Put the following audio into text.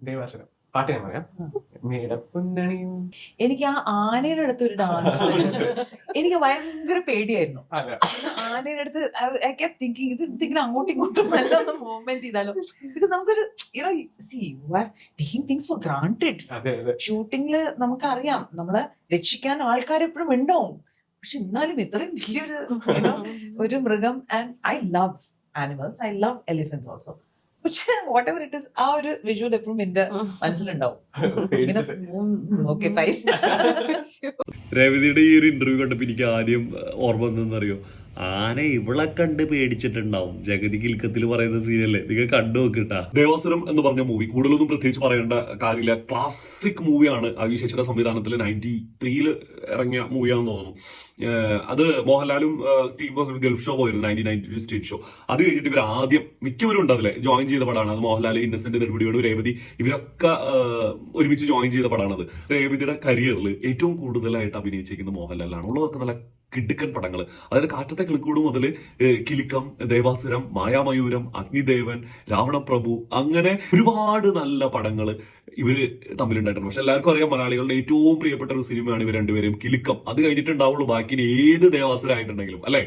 ദേവാസുരം പാട്ട് ഞാൻ പറയാം. മേടപ്പൊന്നണിയും എനിക്ക് ആ ആനയുടെ അടുത്ത് ഒരു ഡാൻസ് എനിക്ക് ഭയങ്കര പേടിയായിരുന്നു. അല്ല ആനയുടെ അടുത്ത് ഐ കെപ്റ്റ് തിങ്കിങ് ഇത് എന്തെങ്കിലും അങ്ങോട്ടും ഇങ്ങോട്ടും നല്ല ഒന്ന് മൂവ്മെന്റ് ചെയ്താലോ, ബിക്കോസ് നമുക്കൊരു C you are taking things for granted. അതെ അതെ ഷൂട്ടിങ്ങില് നമുക്കറിയാം നമ്മളെ രക്ഷിക്കാൻ ആൾക്കാർ എപ്പോഴും ഉണ്ടാവും, പക്ഷെ എന്നാലും ഇത്രയും വലിയൊരു ഒരു മൃഗം. And I love animals, I love elephants also. പക്ഷെ വാട്ട് എവർ ഇറ്റ് ഇസ്, ആ ഒരു വിഷ്വൽ എപ്പോഴും എന്റെ മനസ്സിലുണ്ടാവും. ഇങ്ങനെ ഓക്കെ ഫൈൻ. രേവതിയുടെ ഈ ഒരു ഇന്റർവ്യൂ കണ്ടപ്പോൾ എനിക്ക് ആദ്യം ഓർമ്മ വന്നതെന്നറിയോ, ആന ഇവളെ കണ്ട് പേടിച്ചിട്ടുണ്ടാവും. ജഗതി കിൽക്കത്തിൽ പറയുന്ന സീനല്ലേ, നിങ്ങൾ കണ്ടു നോക്കിട്ടാ. ദേവാസുരം എന്ന് പറഞ്ഞ മൂവി കൂടുതലൊന്നും പ്രത്യേകിച്ച് പറയേണ്ട കാര്യമില്ല. ക്ലാസിക് മൂവിയാണ്. ആയുഷേച്ചിയുടെ സംവിധാനത്തിൽ 93 ഇറങ്ങിയ മൂവിയാണെന്ന് തോന്നുന്നു. അത് മോഹൻലാലും ടീമും ഗൾഫ് ഷോ പോയിരുന്നു, 1992 സ്റ്റേജ് ഷോ. അത് കഴിഞ്ഞിട്ട് ഇവർ ആദ്യം മിക്കവരും ഉണ്ട് അതിലെ ജോയിൻ ചെയ്ത പടമാണ് അത്. മോഹൻലാൽ, ഇന്നസെന്റ് നെടുമുടിയോട്, രേവതി ഇവരൊക്കെ ഒരുമിച്ച് ജോയിൻ ചെയ്ത പടമാണത്. രേവതിയുടെ കരിയറിൽ ഏറ്റവും കൂടുതലായിട്ട് അഭിനയിച്ചിരിക്കുന്ന മോഹൻലാലാണ്. ഉള്ളതൊക്കെ നല്ല കിടുക്കൻ പടങ്ങൾ. അതായത് കാറ്റത്തെ കിളിക്കൂട് മുതൽ കിലുക്കം, ദേവാസുരം, മായാമയൂരം, അഗ്നിദേവൻ, രാവണപ്രഭു, അങ്ങനെ ഒരുപാട് നല്ല പടങ്ങൾ ഇവര് തമ്മിലുണ്ടായിട്ടുണ്ട്. പക്ഷെ എല്ലാവർക്കും അറിയാം മലയാളികളുടെ ഏറ്റവും പ്രിയപ്പെട്ട ഒരു സിനിമയാണ് ഇവർ രണ്ടുപേരും കിലുക്കം. അത് കഴിഞ്ഞിട്ടുണ്ടാവുള്ളൂ ബാക്കി ഏത് ദേവാസുരം ആയിട്ടുണ്ടെങ്കിലും, അല്ലെ?